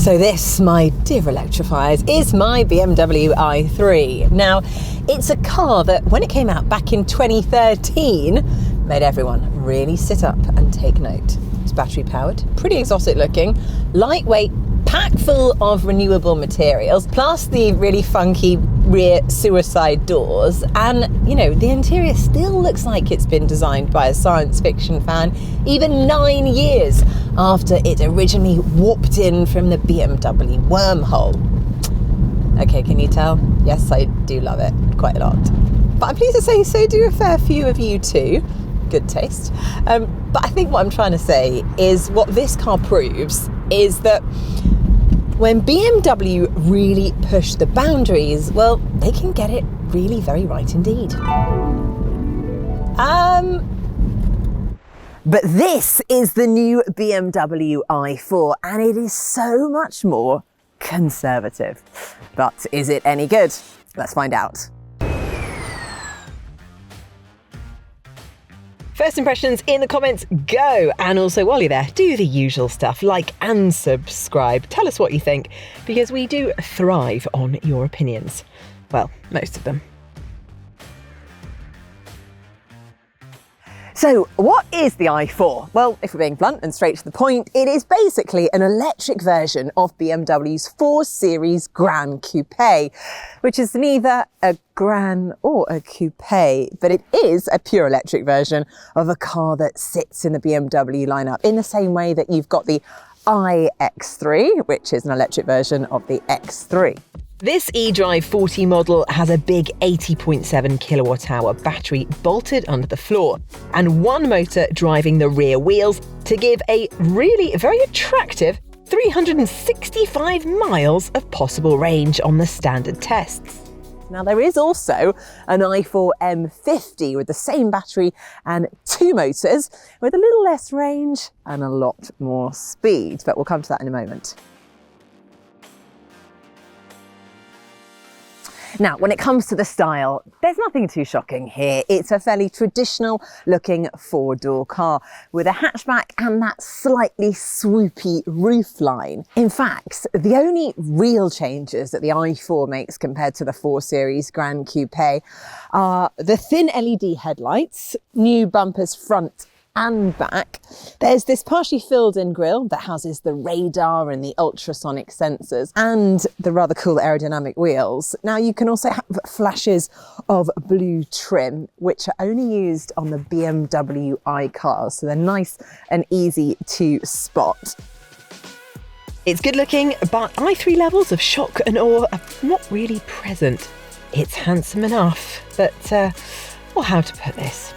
So this, my dear electrifiers, is my BMW i3. Now, it's a car that when it came out back in 2013, made everyone really sit up and take note. It's battery powered, pretty exotic looking, lightweight, packed full of renewable materials, plus the really funky rear suicide doors. And, you know, the interior still looks like it's been designed by a science fiction fan, even 9 years after it originally warped in from the BMW wormhole. Okay, can you tell? Yes, I do love it quite a lot. But I'm pleased to say so do a fair few of you too. Good taste. But I think what I'm trying to say is what this car proves is that when BMW really push the boundaries, well, they can get it really very right indeed. But this is the new BMW i4, and it is so much more conservative. But is it any good? Let's find out. First impressions in the comments, go! And also while you're there, do the usual stuff, like and subscribe. Tell us what you think, because we do thrive on your opinions. Well, most of them. So what is the i4? Well, if we're being blunt and straight to the point, it is basically an electric version of BMW's 4 Series Gran Coupe, which is neither a Gran or a coupe, but it is a pure electric version of a car that sits in the BMW lineup in the same way that you've got the iX3, which is an electric version of the X3. This eDrive 40 model has a big 80.7 kilowatt hour battery bolted under the floor and one motor driving the rear wheels to give a really very attractive 365 miles of possible range on the standard tests. Now there is also an i4 M50 with the same battery and 2 motors with a little less range and a lot more speed, but we'll come to that in a moment. Now, when it comes to the style, there's nothing too shocking here. It's a fairly traditional looking 4-door car with a hatchback and that slightly swoopy roofline. In fact, the only real changes that the i4 makes compared to the 4 Series Gran Coupe are the thin LED headlights, new bumpers front and back. There's this partially filled in grille that houses the radar and the ultrasonic sensors and the rather cool aerodynamic wheels. Now you can also have flashes of blue trim, which are only used on the BMW i cars, so they're nice and easy to spot. It's good looking, but i3 levels of shock and awe are not really present. It's handsome enough, but, well, how to put this?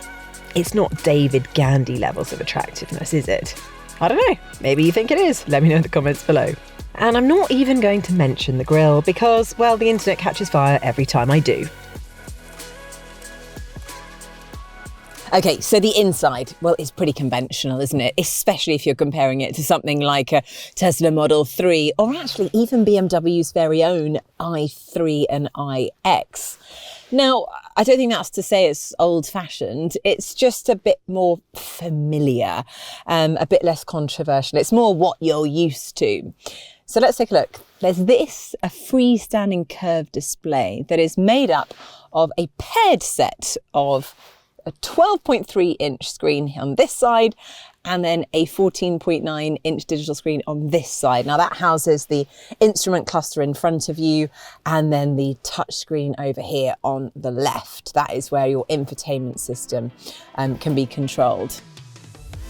It's not David Gandy levels of attractiveness, is it? I don't know, maybe you think it is. Let me know in the comments below. And I'm not even going to mention the grille because, well, the internet catches fire every time I do. Okay, so the inside, well, it's pretty conventional, isn't it? Especially if you're comparing it to something like a Tesla Model 3 or actually even BMW's very own i3 and iX. Now, I don't think that's to say it's old-fashioned. It's just a bit more familiar, a bit less controversial. It's more what you're used to. So let's take a look. There's this, a freestanding curved display that is made up of a paired set of a 12.3-inch screen on this side and then a 14.9-inch digital screen on this side. Now that houses the instrument cluster in front of you and then the touch screen over here on the left. That is where your infotainment system can be controlled.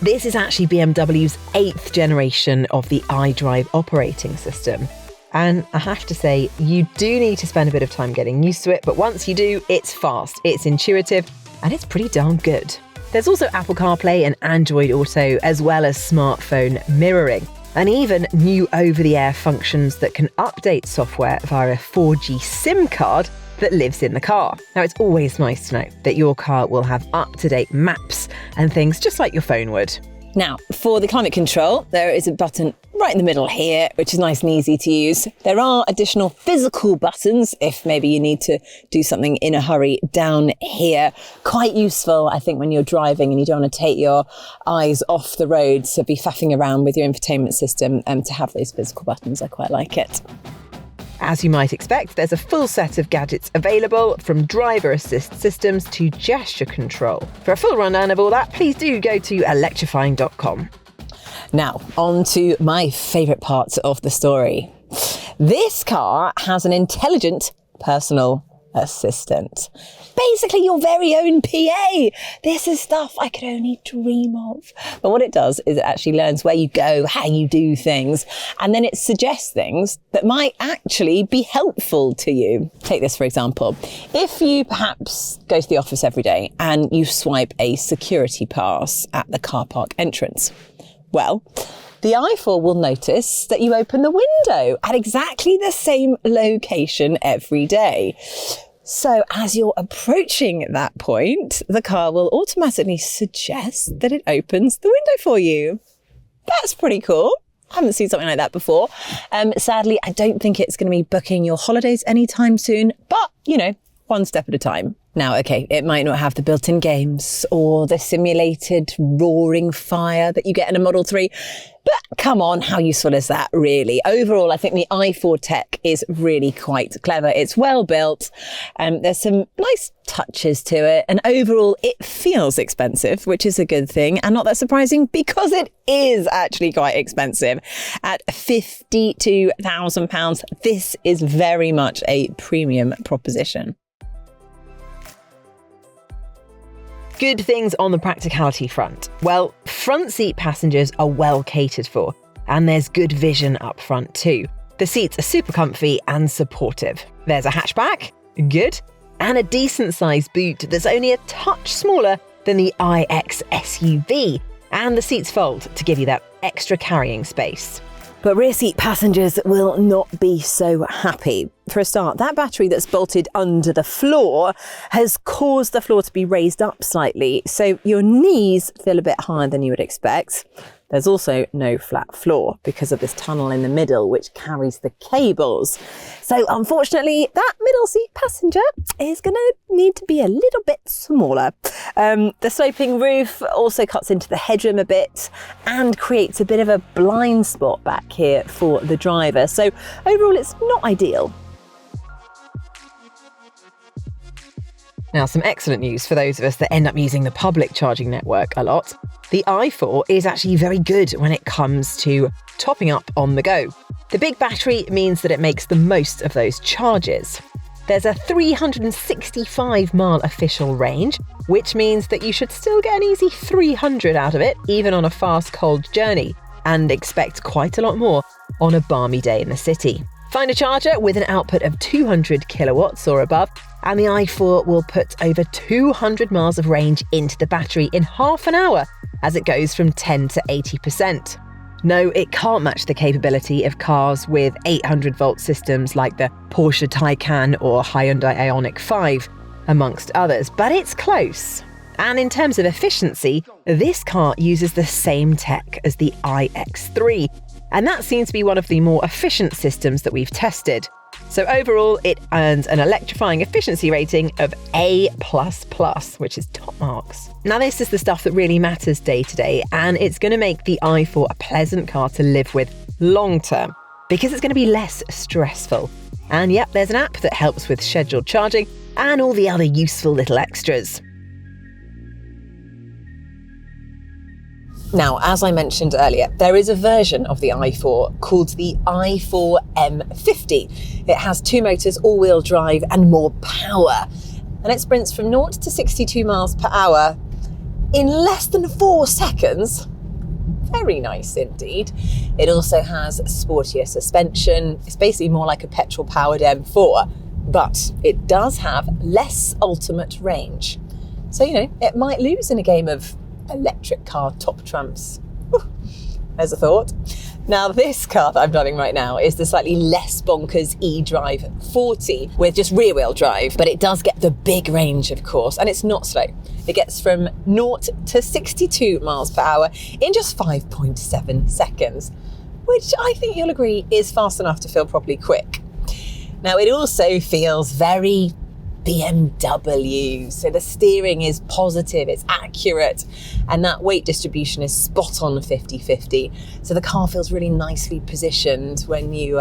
This is actually BMW's 8th generation of the iDrive operating system. And I have to say, you do need to spend a bit of time getting used to it, but once you do, it's fast, it's intuitive, and it's pretty darn good. There's also Apple CarPlay and Android Auto, as well as smartphone mirroring, and even new over-the-air functions that can update software via a 4G SIM card that lives in the car. Now, it's always nice to know that your car will have up-to-date maps and things just like your phone would. Now, for the climate control, there is a button right in the middle here, which is nice and easy to use. There are additional physical buttons if maybe you need to do something in a hurry down here. Quite useful, I think, when you're driving and you don't want to take your eyes off the road, so be faffing around with your infotainment system to have those physical buttons. I quite like it. As you might expect, there's a full set of gadgets available, from driver assist systems to gesture control. For a full rundown of all that, please do go to electrifying.com. Now, on to my favourite part of the story. This car has an intelligent personal assistant. Basically your very own PA. This is stuff I could only dream of. But what it does is it actually learns where you go, how you do things, and then it suggests things that might actually be helpful to you. Take this for example. If you perhaps go to the office every day and you swipe a security pass at the car park entrance, well, the i4 will notice that you open the window at exactly the same location every day. So as you're approaching that point, the car will automatically suggest that it opens the window for you. That's pretty cool. I haven't seen something like that before. Sadly, I don't think it's going to be booking your holidays anytime soon, but you know, one step at a time. Now, okay, it might not have the built-in games or the simulated roaring fire that you get in a Model 3, but come on, how useful is that really? Overall, I think the i4 tech is really quite clever. It's well built, and there's some nice touches to it, and overall it feels expensive, which is a good thing, and not that surprising because it is actually quite expensive. At £52,000, this is very much a premium proposition. Good things on the practicality front. Well, front seat passengers are well catered for, and there's good vision up front too. The seats are super comfy and supportive. There's a hatchback, good, and a decent sized boot that's only a touch smaller than the iX SUV, and the seats fold to give you that extra carrying space. But rear seat passengers will not be so happy. For a start, that battery that's bolted under the floor has caused the floor to be raised up slightly, so your knees feel a bit higher than you would expect. There's also no flat floor because of this tunnel in the middle which carries the cables. So unfortunately, that middle seat passenger is going to need to be a little bit smaller. The sloping roof also cuts into the headroom a bit and creates a bit of a blind spot back here for the driver. So overall, it's not ideal. Now, some excellent news for those of us that end up using the public charging network a lot. The i4 is actually very good when it comes to topping up on the go. The big battery means that it makes the most of those charges. There's a 365-mile official range, which means that you should still get an easy 300 out of it, even on a fast, cold journey, and expect quite a lot more on a balmy day in the city. Find a charger with an output of 200 kilowatts or above, and the i4 will put over 200 miles of range into the battery in half an hour as it goes from 10 to 80%. No, it can't match the capability of cars with 800-volt systems like the Porsche Taycan or Hyundai Ioniq 5, amongst others, but it's close. And in terms of efficiency, this car uses the same tech as the iX3, and that seems to be one of the more efficient systems that we've tested. So overall, it earns an electrifying efficiency rating of A++, which is top marks. Now, this is the stuff that really matters day to day, and it's going to make the i4 a pleasant car to live with long term, because it's going to be less stressful. And yep, there's an app that helps with scheduled charging and all the other useful little extras. Now, as I mentioned earlier, there is a version of the i4 called the i4 M50. It has two motors, all-wheel drive and more power. And it sprints from 0 to 62 miles per hour in less than 4 seconds. Very nice indeed. It also has sportier suspension. It's basically more like a petrol-powered M4, but it does have less ultimate range. So, you know, it might lose in a game of electric car top trumps. There's a thought. Now, this car that I'm driving right now is the slightly less bonkers eDrive 40 with just rear-wheel drive, but it does get the big range, of course, and it's not slow. It gets from 0 to 62 miles per hour in just 5.7 seconds, which I think you'll agree is fast enough to feel properly quick. Now, it also feels very BMW. So the steering is positive, it's accurate, and that weight distribution is spot on 50-50. So the car feels really nicely positioned when you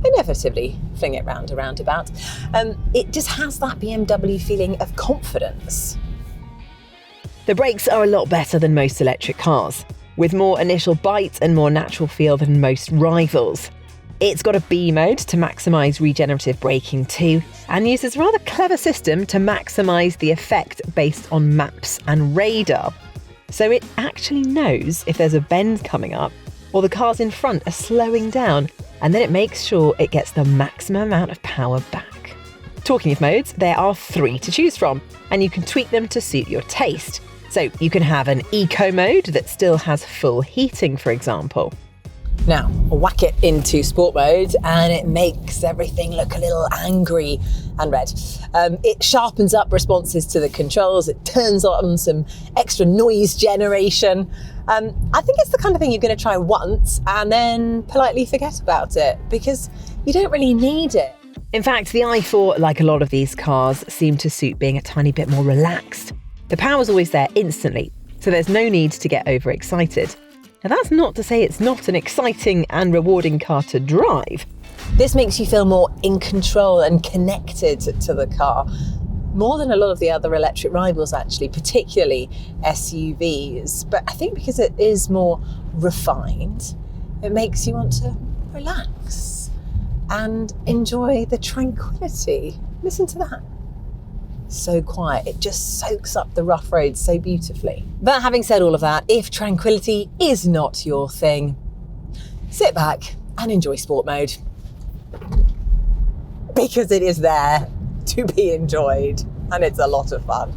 inevitably fling it round a roundabout. It just has that BMW feeling of confidence. The brakes are a lot better than most electric cars, with more initial bite and more natural feel than most rivals. It's got a B mode to maximise regenerative braking too, and uses a rather clever system to maximise the effect based on maps and radar. So it actually knows if there's a bend coming up or the cars in front are slowing down, and then it makes sure it gets the maximum amount of power back. Talking of modes, there are 3 to choose from, and you can tweak them to suit your taste. So you can have an eco mode that still has full heating, for example. Now, whack it into sport mode and it makes everything look a little angry and red. It sharpens up responses to the controls, it turns on some extra noise generation. I think it's the kind of thing you're going to try once and then politely forget about it because you don't really need it. In fact, the i4, like a lot of these cars, seem to suit being a tiny bit more relaxed. The power's always there instantly, so there's no need to get overexcited. Now, that's not to say it's not an exciting and rewarding car to drive. This makes you feel more in control and connected to the car, more than a lot of the other electric rivals actually, particularly SUVs. But I think because it is more refined, it makes you want to relax and enjoy the tranquility. Listen to that. So quiet, it just soaks up the rough roads so beautifully. But having said all of that, if tranquility is not your thing, sit back and enjoy sport mode. Because it is there to be enjoyed and it's a lot of fun.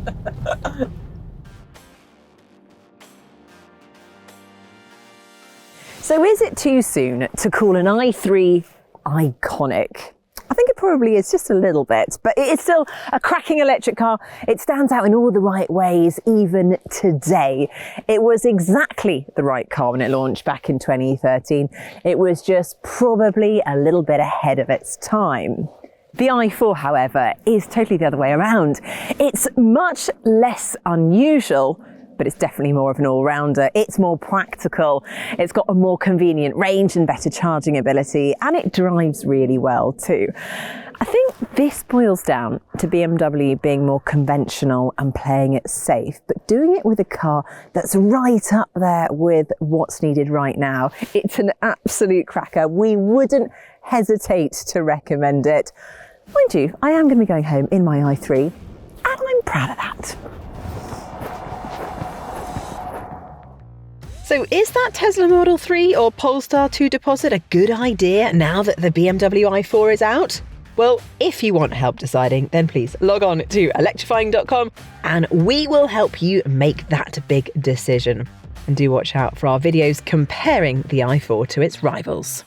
So is it too soon to call an i3 iconic? I think it probably is, just a little bit, but it is still a cracking electric car. It stands out in all the right ways, even today. It was exactly the right car when it launched back in 2013. It was just probably a little bit ahead of its time. The i4, however, is totally the other way around. It's much less unusual, but it's definitely more of an all-rounder. It's more practical, it's got a more convenient range and better charging ability, and it drives really well too. I think this boils down to BMW being more conventional and playing it safe, but doing it with a car that's right up there with what's needed right now. It's an absolute cracker. We wouldn't hesitate to recommend it. Mind you, I am going to be going home in my i3, and I'm proud of that. So is that Tesla Model 3 or Polestar 2 deposit a good idea now that the BMW i4 is out? Well, if you want help deciding, then please log on to electrifying.com and we will help you make that big decision. And do watch out for our videos comparing the i4 to its rivals.